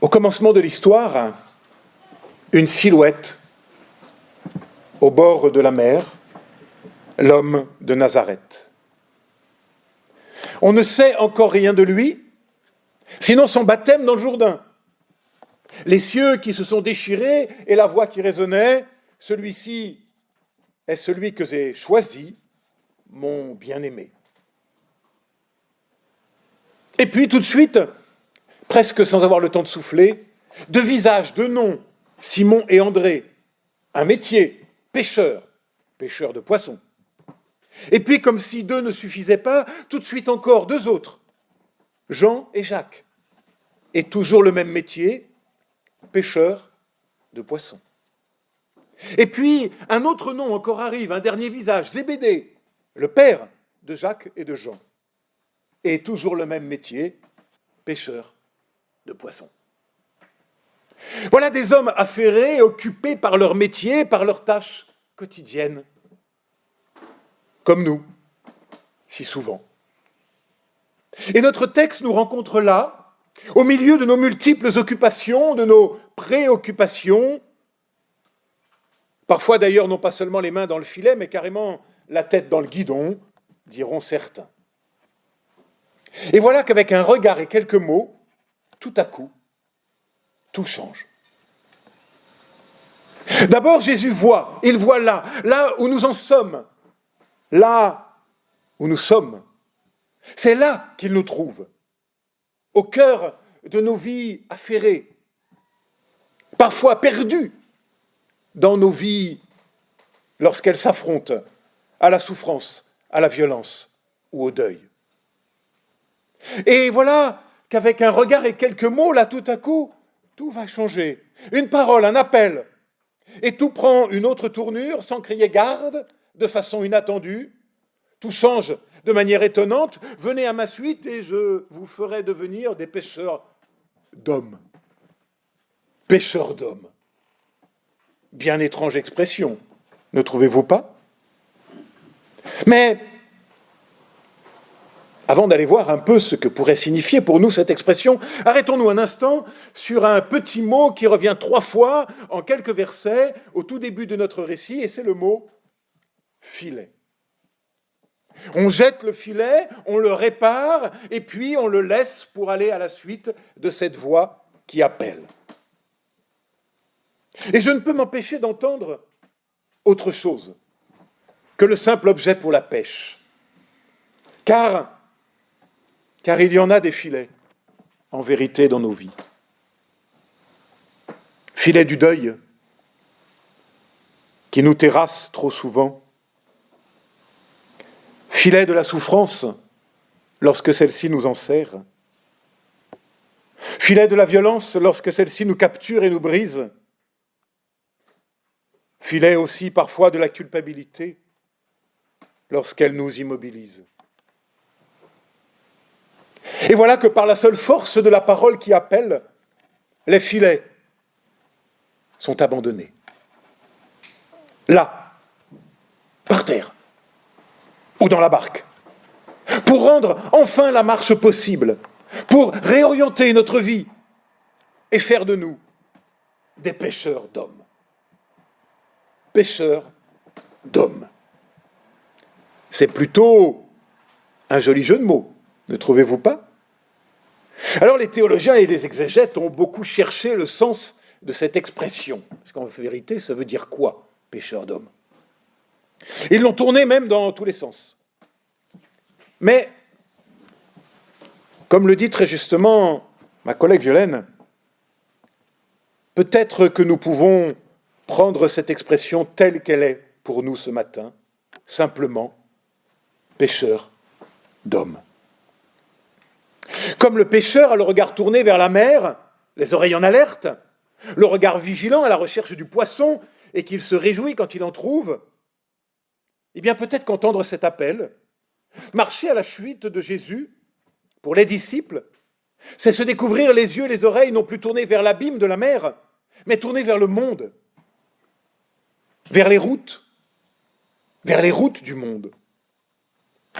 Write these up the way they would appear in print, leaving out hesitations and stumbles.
Au commencement de l'histoire, une silhouette au bord de la mer, l'homme de Nazareth. On ne sait encore rien de lui, sinon son baptême dans le Jourdain. Les cieux qui se sont déchirés et la voix qui résonnait, celui-ci est celui que j'ai choisi, mon bien-aimé. Et puis tout de suite, presque sans avoir le temps de souffler, deux visages, deux noms, Simon et André, un métier, pêcheur de poissons. Et puis, comme si deux ne suffisaient pas, tout de suite encore deux autres, Jean et Jacques, et toujours le même métier, pêcheur de poissons. Et puis, un autre nom encore arrive, un dernier visage, Zébédée, le père de Jacques et de Jean, et toujours le même métier, pêcheur de poissons. Voilà des hommes affairés, occupés par leur métier, par leurs tâches quotidiennes, comme nous, si souvent. Et notre texte nous rencontre là, au milieu de nos multiples occupations, de nos préoccupations, parfois d'ailleurs non pas seulement les mains dans le filet, mais carrément la tête dans le guidon, diront certains. Et voilà qu'avec un regard et quelques mots, tout à coup, tout change. D'abord, Jésus voit, il voit là où nous en sommes, là où nous sommes. C'est là qu'il nous trouve, au cœur de nos vies affairées, parfois perdues dans nos vies lorsqu'elles s'affrontent à la souffrance, à la violence ou au deuil. Et voilà qu'avec un regard et quelques mots, là tout à coup, tout va changer. Une parole, un appel, et tout prend une autre tournure sans crier garde, de façon inattendue. Tout change de manière étonnante. Venez à ma suite et je vous ferai devenir des pêcheurs d'hommes. Pêcheurs d'hommes. Bien étrange expression, ne trouvez-vous pas? Mais avant d'aller voir un peu ce que pourrait signifier pour nous cette expression, arrêtons-nous un instant sur un petit mot qui revient 3 fois en quelques versets au tout début de notre récit, et c'est le mot « filet ». On jette le filet, on le répare, et puis on le laisse pour aller à la suite de cette voix qui appelle. Et je ne peux m'empêcher d'entendre autre chose que le simple objet pour la pêche. Car il y en a des filets, en vérité, dans nos vies. Filets du deuil, qui nous terrassent trop souvent. Filet de la souffrance, lorsque celle-ci nous enserre. Filet de la violence, lorsque celle-ci nous capture et nous brise. Filet aussi parfois de la culpabilité, lorsqu'elle nous immobilise. Et voilà que par la seule force de la parole qui appelle, les filets sont abandonnés. Là, par terre, ou dans la barque, pour rendre enfin la marche possible, pour réorienter notre vie et faire de nous des pêcheurs d'hommes. Pêcheurs d'hommes. C'est plutôt un joli jeu de mots, ne trouvez-vous pas? Alors les théologiens et les exégètes ont beaucoup cherché le sens de cette expression. Parce qu'en vérité, ça veut dire quoi, pêcheur d'hommes? Ils l'ont tourné même dans tous les sens. Mais, comme le dit très justement ma collègue Violaine, peut-être que nous pouvons prendre cette expression telle qu'elle est pour nous ce matin, simplement pêcheur d'hommes. Comme le pêcheur a le regard tourné vers la mer, les oreilles en alerte, le regard vigilant à la recherche du poisson et qu'il se réjouit quand il en trouve, eh bien peut-être qu'entendre cet appel, marcher à la suite de Jésus, pour les disciples, c'est se découvrir les yeux et les oreilles non plus tournés vers l'abîme de la mer, mais tournés vers le monde, vers les routes du monde,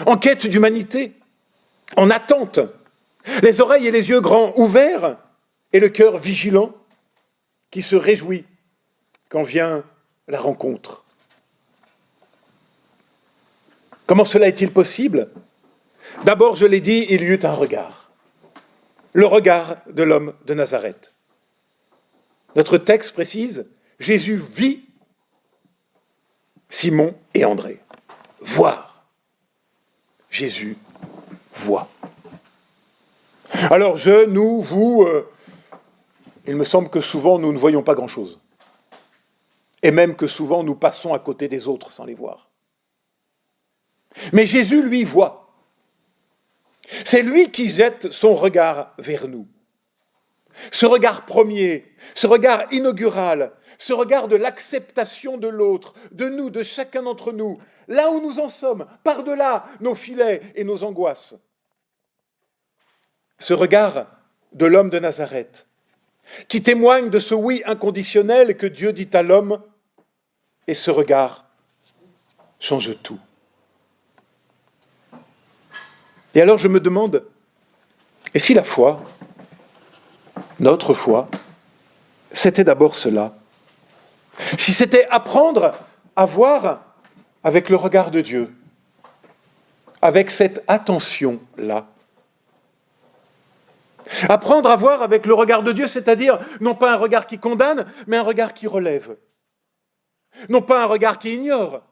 en quête d'humanité, en attente, les oreilles et les yeux grands ouverts et le cœur vigilant qui se réjouit quand vient la rencontre. Comment cela est-il possible ? D'abord, je l'ai dit, il y eut un regard. Le regard de l'homme de Nazareth. Notre texte précise, Jésus vit Simon et André. Voir. Jésus voit. Alors nous, vous, il me semble que souvent nous ne voyons pas grand-chose. Et même que souvent nous passons à côté des autres sans les voir. Mais Jésus, lui, voit. C'est lui qui jette son regard vers nous. Ce regard premier, ce regard inaugural, ce regard de l'acceptation de l'autre, de nous, de chacun d'entre nous, là où nous en sommes, par-delà nos filets et nos angoisses. Ce regard de l'homme de Nazareth, qui témoigne de ce oui inconditionnel que Dieu dit à l'homme, et ce regard change tout. Et alors je me demande, et si la foi, notre foi, c'était d'abord cela? Si c'était apprendre à voir avec le regard de Dieu, avec cette attention-là. Apprendre à voir avec le regard de Dieu, c'est-à-dire non pas un regard qui condamne, mais un regard qui relève. Non pas un regard qui ignore,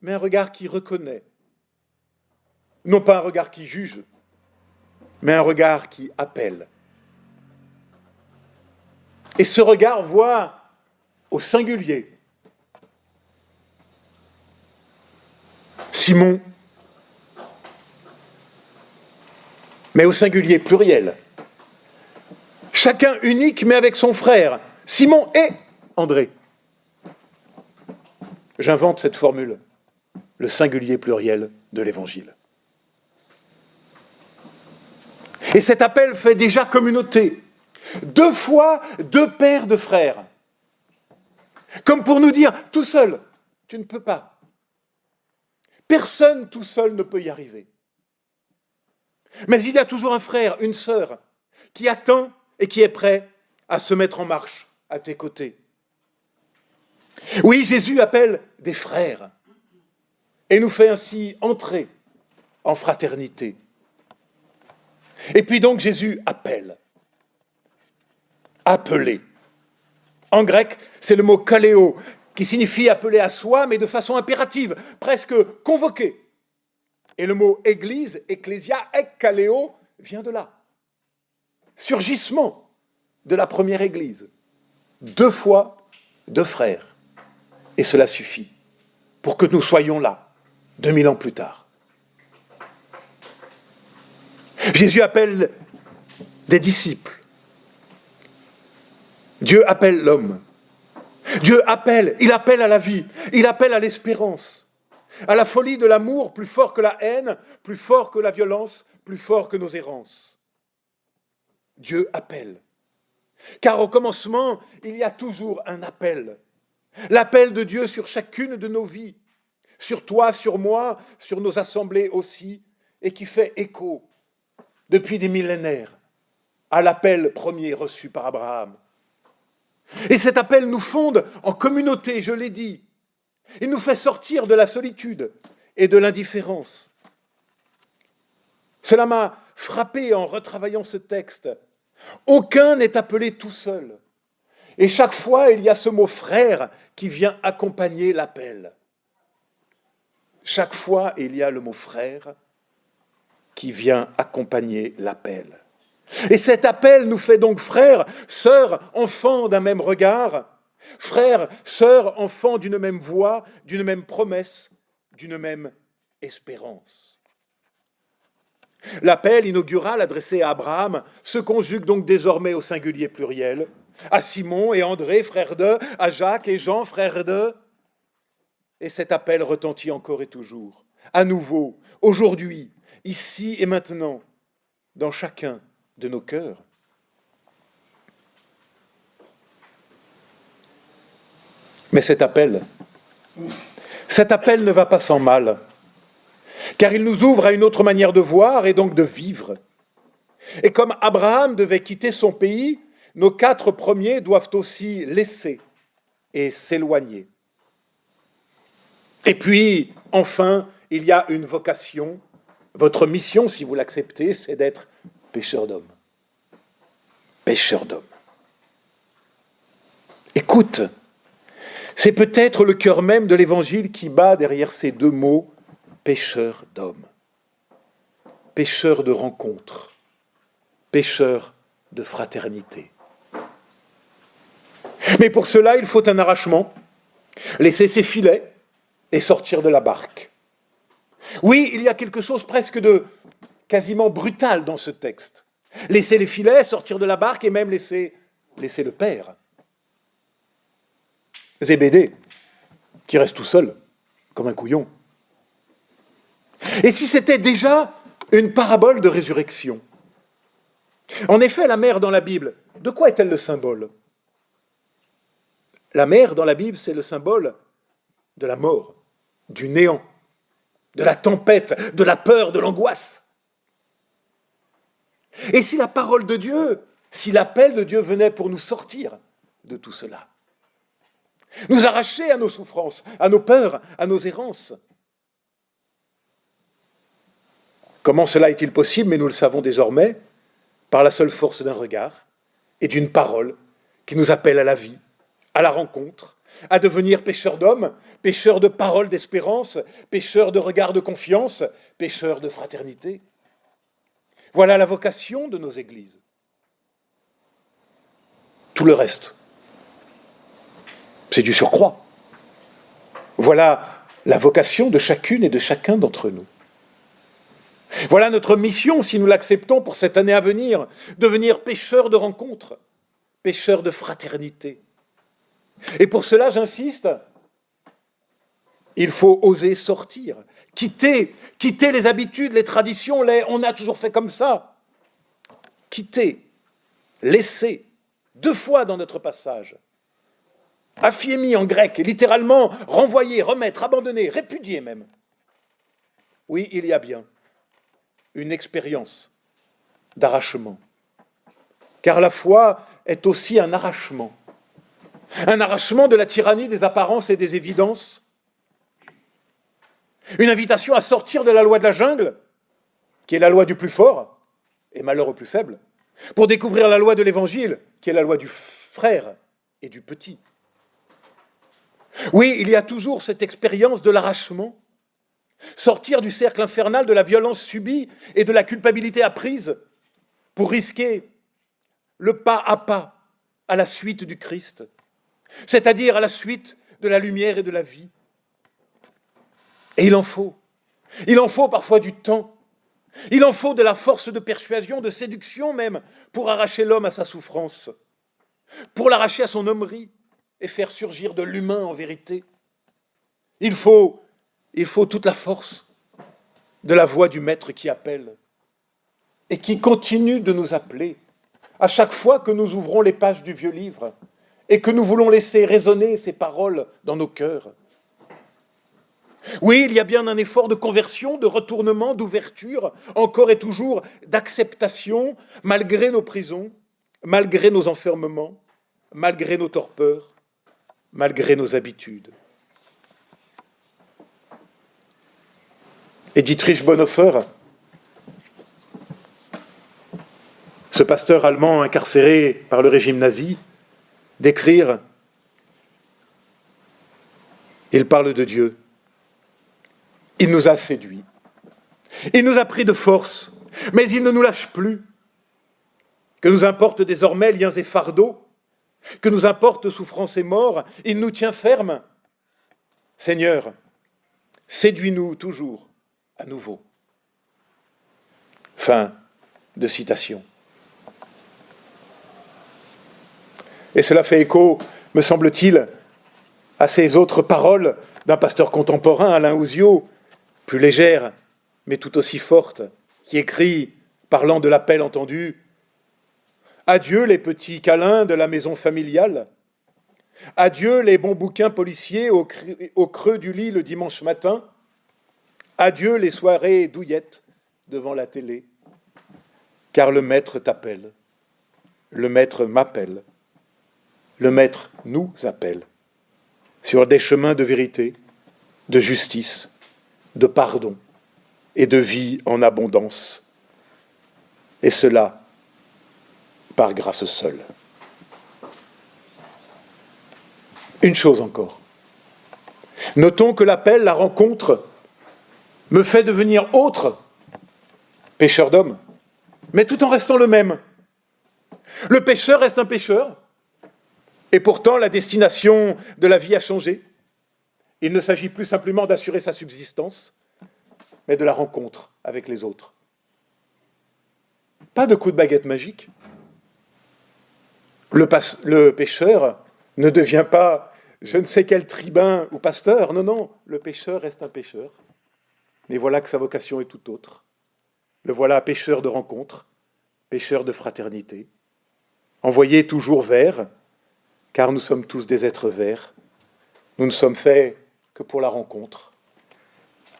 mais un regard qui reconnaît. Non pas un regard qui juge, mais un regard qui appelle. Et ce regard voit au singulier Simon, mais au singulier pluriel. Chacun unique, mais avec son frère, Simon et André. J'invente cette formule, le singulier pluriel de l'Évangile. Et cet appel fait déjà communauté. 2 fois 2 paires de frères. Comme pour nous dire, tout seul, tu ne peux pas. Personne tout seul ne peut y arriver. Mais il y a toujours un frère, une sœur, qui attend et qui est prêt à se mettre en marche à tes côtés. Oui, Jésus appelle des frères et nous fait ainsi entrer en fraternité. Et puis donc Jésus appelle. Appeler. En grec, c'est le mot kaléo, qui signifie appeler à soi, mais de façon impérative, presque convoquer. Et le mot église, ecclésia, ekkaléo, vient de là. Surgissement de la première église. 2 fois 2 frères. Et cela suffit pour que nous soyons là, 2000 ans plus tard. Jésus appelle des disciples. Dieu appelle l'homme. Dieu appelle, il appelle à la vie, il appelle à l'espérance, à la folie de l'amour plus fort que la haine, plus fort que la violence, plus fort que nos errances. Dieu appelle. Car au commencement, il y a toujours un appel. L'appel de Dieu sur chacune de nos vies, sur toi, sur moi, sur nos assemblées aussi, et qui fait écho depuis des millénaires à l'appel premier reçu par Abraham. Et cet appel nous fonde en communauté, je l'ai dit. Il nous fait sortir de la solitude et de l'indifférence. Cela m'a frappé en retravaillant ce texte. Aucun n'est appelé tout seul. Et chaque fois, il y a ce mot « frère » qui vient accompagner l'appel. Chaque fois, il y a le mot « frère » qui vient accompagner l'appel. Et cet appel nous fait donc frères, sœurs, enfants d'un même regard, frères, sœurs, enfants d'une même voix, d'une même promesse, d'une même espérance. L'appel inaugural adressé à Abraham se conjugue donc désormais au singulier pluriel, à Simon et André, frères d'eux, à Jacques et Jean, frères d'eux. Et cet appel retentit encore et toujours, à nouveau, aujourd'hui, ici et maintenant, dans chacun de nos cœurs. Mais cet appel ne va pas sans mal, car il nous ouvre à une autre manière de voir et donc de vivre. Et comme Abraham devait quitter son pays, nos 4 premiers doivent aussi laisser et s'éloigner. Et puis, enfin, il y a une vocation. Votre mission, si vous l'acceptez, c'est d'être pêcheur d'hommes. Pêcheur d'hommes. Écoute, c'est peut-être le cœur même de l'Évangile qui bat derrière ces 2 mots, pêcheur d'hommes. Pêcheur de rencontres, pêcheur de fraternité. Mais pour cela, il faut un arrachement, laisser ses filets et sortir de la barque. Oui, il y a quelque chose presque de quasiment brutal dans ce texte. Laisser les filets, sortir de la barque et même laisser le père. Zébédée, qui reste tout seul, comme un couillon. Et si c'était déjà une parabole de résurrection? En effet, la mer dans la Bible, de quoi est-elle le symbole? La mer dans la Bible, c'est le symbole de la mort, du néant, de la tempête, de la peur, de l'angoisse. Et si la parole de Dieu, si l'appel de Dieu venait pour nous sortir de tout cela, nous arracher à nos souffrances, à nos peurs, à nos errances? Comment cela est-il possible? Mais nous le savons désormais, par la seule force d'un regard et d'une parole qui nous appelle à la vie, à la rencontre, à devenir pêcheurs d'hommes, pêcheurs de paroles d'espérance, pêcheurs de regards de confiance, pêcheurs de fraternité. Voilà la vocation de nos églises. Tout le reste, c'est du surcroît. Voilà la vocation de chacune et de chacun d'entre nous. Voilà notre mission, si nous l'acceptons pour cette année à venir, devenir pêcheurs de rencontres, pêcheurs de fraternité. Et pour cela, j'insiste, il faut oser sortir, quitter les habitudes, les traditions, on a toujours fait comme ça. Quitter, laisser, 2 fois dans notre passage. Aphiémi en grec, littéralement renvoyer, remettre, abandonner, répudier même. Oui, il y a bien une expérience d'arrachement. Car la foi est aussi un arrachement. Un arrachement de la tyrannie des apparences et des évidences. Une invitation à sortir de la loi de la jungle, qui est la loi du plus fort, et malheur au plus faible, pour découvrir la loi de l'Évangile, qui est la loi du frère et du petit. Oui, il y a toujours cette expérience de l'arrachement. Sortir du cercle infernal de la violence subie et de la culpabilité apprise pour risquer le pas à la suite du Christ, c'est-à-dire à la suite de la lumière et de la vie. Et il en faut parfois du temps, il en faut de la force de persuasion, de séduction même, pour arracher l'homme à sa souffrance, pour l'arracher à son hommerie et faire surgir de l'humain en vérité. Il faut toute la force de la voix du Maître qui appelle et qui continue de nous appeler à chaque fois que nous ouvrons les pages du vieux livre et que nous voulons laisser résonner ces paroles dans nos cœurs. Oui, il y a bien un effort de conversion, de retournement, d'ouverture, encore et toujours d'acceptation, malgré nos prisons, malgré nos enfermements, malgré nos torpeurs, malgré nos habitudes. Et Dietrich Bonhoeffer, ce pasteur allemand incarcéré par le régime nazi, d'écrire, il parle de Dieu. Il nous a séduits. Il nous a pris de force, mais il ne nous lâche plus. Que nous importe désormais liens et fardeaux, que nous importe souffrance et mort, il nous tient fermes. Seigneur, séduis-nous toujours à nouveau. Fin de citation. Et cela fait écho, me semble-t-il, à ces autres paroles d'un pasteur contemporain, Alain Ouzio, plus légère, mais tout aussi forte, qui écrit, parlant de l'appel entendu, « Adieu les petits câlins de la maison familiale, adieu les bons bouquins policiers au creux du lit le dimanche matin, adieu les soirées douillettes devant la télé, car le maître t'appelle. le Maître m'appelle, le Maître nous appelle sur des chemins de vérité, de justice, de pardon et de vie en abondance. Et cela par grâce seule. Une chose encore. Notons que l'appel, la rencontre, me fait devenir autre, pécheur d'hommes, mais tout en restant le même. Le pécheur reste un pécheur, et pourtant la destination de la vie a changé. Il ne s'agit plus simplement d'assurer sa subsistance, mais de la rencontre avec les autres. Pas de coup de baguette magique. Le pécheur ne devient pas je ne sais quel tribun ou pasteur. Non, non, le pécheur reste un pécheur. Mais voilà que sa vocation est tout autre. Le voilà pécheur de rencontre, pécheur de fraternité, envoyé toujours vers, car nous sommes tous des êtres vers. Nous ne sommes faits que pour la rencontre.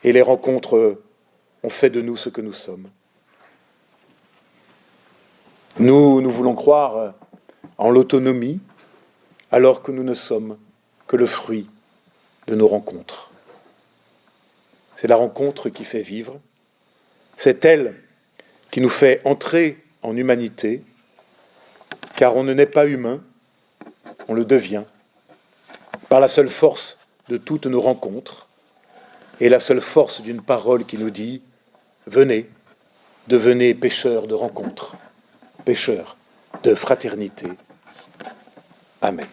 Et les rencontres ont fait de nous ce que nous sommes. Nous voulons croire en l'autonomie, alors que nous ne sommes que le fruit de nos rencontres. C'est la rencontre qui fait vivre, c'est elle qui nous fait entrer en humanité, car on ne naît pas humain, on le devient, par la seule force de toutes nos rencontres, et la seule force d'une parole qui nous dit « Venez, devenez pécheurs de rencontres, pécheurs de fraternité. » Amen.